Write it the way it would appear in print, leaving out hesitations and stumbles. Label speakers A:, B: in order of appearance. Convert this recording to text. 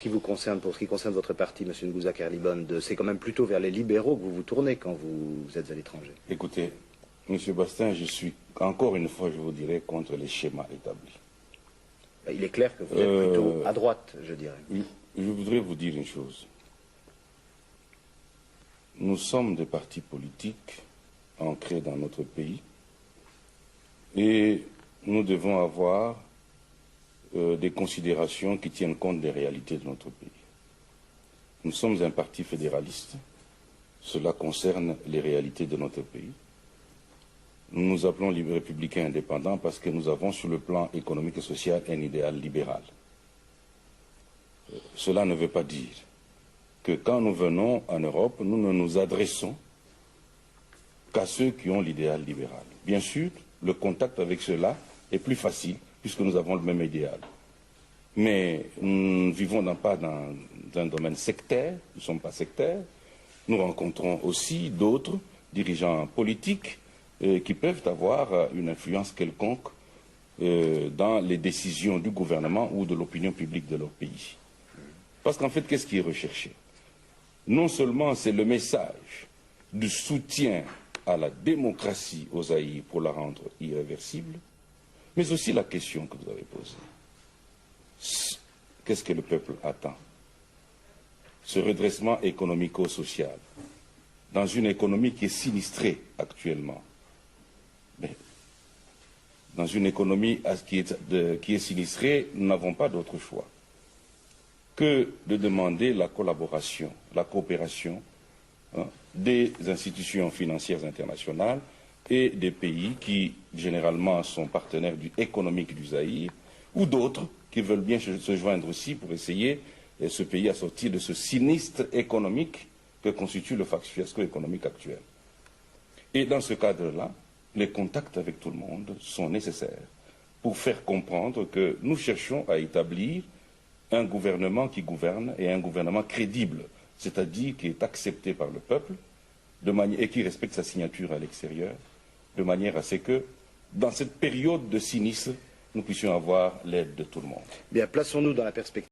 A: Pour ce qui concerne votre parti, M. Ngouza Kerlibon, c'est quand même plutôt vers les libéraux que vous vous tournez quand vous êtes à l'étranger.
B: Écoutez, M. Bastin, je suis, encore une fois, je vous dirais, contre les schémas établis.
A: Il est clair que vous êtes plutôt à droite, je dirais.
B: Je voudrais vous dire une chose. Nous sommes des partis politiques ancrés dans notre pays et nous devons avoir des considérations qui tiennent compte des réalités de notre pays. Nous sommes un parti fédéraliste, cela concerne les réalités de notre pays. Nous nous appelons républicains indépendants parce que nous avons sur le plan économique et social un idéal libéral. Cela ne veut pas dire que quand nous venons en Europe, nous ne nous adressons qu'à ceux qui ont l'idéal libéral. Bien sûr, le contact avec ceux-là est plus facile puisque nous avons le même idéal. Mais nous ne vivons pas dans un domaine sectaire, nous ne sommes pas sectaires. Nous rencontrons aussi d'autres dirigeants politiques qui peuvent avoir une influence quelconque dans les décisions du gouvernement ou de l'opinion publique de leur pays. Parce qu'en fait, qu'est-ce qui est recherché? Non seulement c'est le message du soutien à la démocratie au Zaïre pour la rendre irréversible, mais aussi la question que vous avez posée. Qu'est-ce que le peuple attend? Ce redressement économico-social, dans une économie qui est sinistrée actuellement. Mais dans une économie qui est sinistrée, nous n'avons pas d'autre choix que de demander la collaboration, la coopération des institutions financières internationales et des pays qui, généralement, sont partenaires économiques du Zaïre, ou d'autres qui veulent bien se joindre aussi pour essayer ce pays à sortir de ce sinistre économique que constitue le fiasco économique actuel. Et dans ce cadre-là, les contacts avec tout le monde sont nécessaires pour faire comprendre que nous cherchons à établir un gouvernement qui gouverne et un gouvernement crédible, c'est-à-dire qui est accepté par le peuple et qui respecte sa signature à l'extérieur, de manière à ce que, dans cette période de sinistre, nous puissions avoir l'aide de tout le monde.
A: Bien, plaçons-nous dans la perspective.